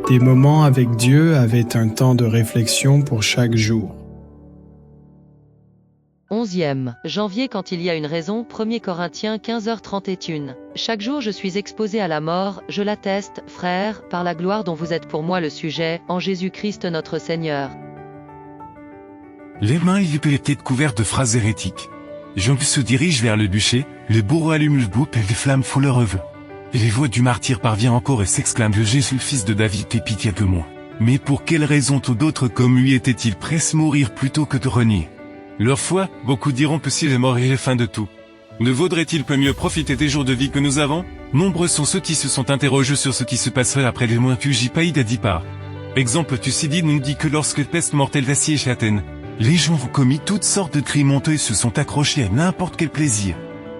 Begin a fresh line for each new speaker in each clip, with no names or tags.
Des moments avec Dieu avaient un temps de réflexion pour chaque jour.
11e janvier quand il y a une raison, 1 Corinthiens 15h31. Chaque jour je suis exposé à la mort, je l'atteste, frères, par la gloire dont vous êtes pour moi le sujet, en Jésus-Christ notre Seigneur.
Les mains étaient couvertes de phrases hérétiques. Jean se dirige vers le bûcher, le bourreau allume le bouc et les flammes font leur œuvre. Et les voix du martyr parvient encore et s'exclament: Jésus, fils de David, aie pitié de moi. Mais pour quelle raison tous d'autres comme lui étaient-ils prêts à mourir plutôt que de renier leur foi? Beaucoup diront que s'il est mort, il est fin de tout. Ne vaudrait-il pas mieux profiter des jours de vie que nous avons? Nombreux sont ceux qui se sont interrogés sur ce qui se passerait après les mois que Païd a dit par exemple. Thucydide nous dit que lorsque peste mortelle assiège Athènes, les gens ont commis toutes sortes de crimes honteux et se sont accrochés à n'importe quel plaisir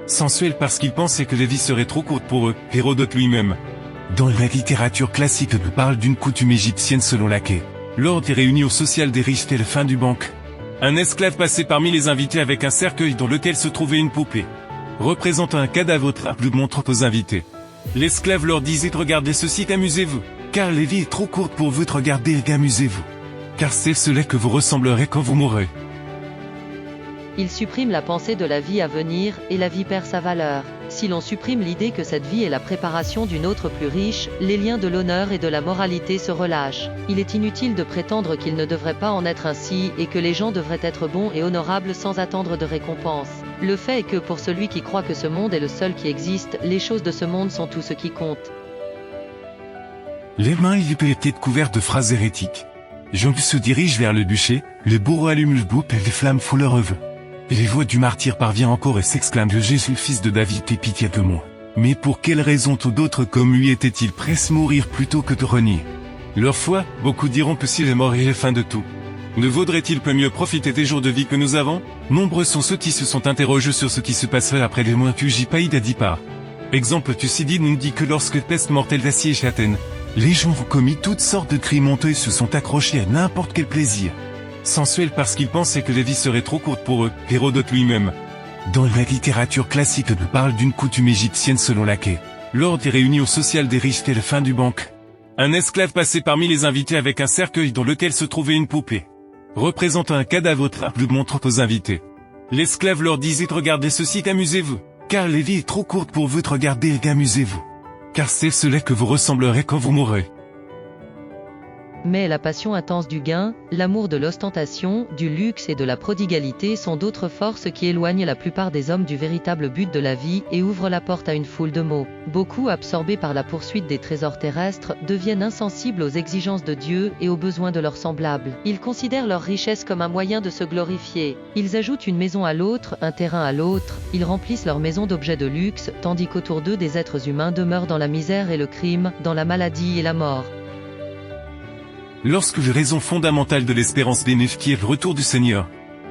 sensuel parce qu'ils pensaient que la vie serait trop courte pour eux. Hérodote lui-même, dans la littérature classique, nous parle d'une coutume égyptienne selon laquelle, lors des réunions sociales des riches et la fin du banquet, un esclave passait parmi les invités avec un cercueil dans lequel se trouvait une poupée représentant un cadavre le montre aux invités. L'esclave leur disait: regardez ceci, amusez-vous, car la vie est trop courte pour vous de regarder et amusez-vous, car c'est cela que vous ressemblerez quand vous mourrez.
Il supprime la pensée de la vie à venir, et la vie perd sa valeur. Si l'on supprime l'idée que cette vie est la préparation d'une autre plus riche, les liens de l'honneur et de la moralité se relâchent. Il est inutile de prétendre qu'il ne devrait pas en être ainsi, et que les gens devraient être bons et honorables sans attendre de récompense. Le fait est que pour celui qui croit que ce monde est le seul qui existe, les choses de ce monde sont tout ce qui compte.
Les mains étaient couvertes de phrases hérétiques. Jean se dirige vers le bûcher, le bourreau allume le bouc et les flammes font leur œuvre. Et les voix du martyr parvient encore et s'exclament: Jésus, fils de David, aie pitié de moi. Mais pour quelle raison tous d'autres comme lui étaient-ils prêts à mourir plutôt que de renier leur foi? Beaucoup diront que s'il est mort, il est fin de tout. Ne vaudrait-il pas mieux profiter des jours de vie que nous avons? Nombreux sont ceux qui se sont interrogés sur ce qui se passerait après les mois que Païd a dit par exemple. Thucydide nous dit que lorsque peste mortelle assiège Athènes, les gens ont commis toutes sortes de crimes honteux et se sont accrochés à n'importe quel plaisir sensuel parce qu'ils pensaient que la vie serait trop courte pour eux. Hérodote lui-même, dans la littérature classique, nous parle d'une coutume égyptienne selon laquelle, lors des réunions sociales des riches et la fin du banquet, un esclave passait parmi les invités avec un cercueil dans lequel se trouvait une poupée représentant un cadavre le montre aux invités. L'esclave leur disait: regardez ceci, amusez-vous, car la vie est trop courte pour vous de regarder et amusez-vous, car c'est cela que vous ressemblerez quand vous mourrez.
Mais la passion intense du gain, l'amour de l'ostentation, du luxe et de la prodigalité sont d'autres forces qui éloignent la plupart des hommes du véritable but de la vie et ouvrent la porte à une foule de maux. Beaucoup, absorbés par la poursuite des trésors terrestres, deviennent insensibles aux exigences de Dieu et aux besoins de leurs semblables. Ils considèrent leur richesse comme un moyen de se glorifier. Ils ajoutent une maison à l'autre, un terrain à l'autre, ils remplissent leur maison d'objets de luxe, tandis qu'autour d'eux des êtres humains demeurent dans la misère et le crime, dans la maladie et la mort.
Lorsque les raisons fondamentales de l'espérance bénéfique est le retour du Seigneur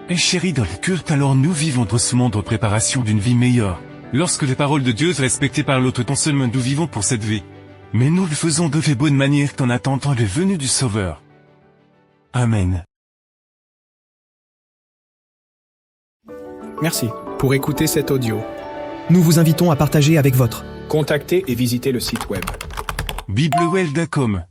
est chérie dans le culte, alors nous vivons dans ce monde en préparation d'une vie meilleure. Lorsque les paroles de Dieu sont respectées par l'autre, non seulement nous vivons pour cette vie, mais nous le faisons de la bonne manière en attendant la venue du Sauveur. Amen.
Merci pour écouter cet audio.
Nous vous invitons à partager avec votre.
Contactez et visitez le site web.
biblewell.com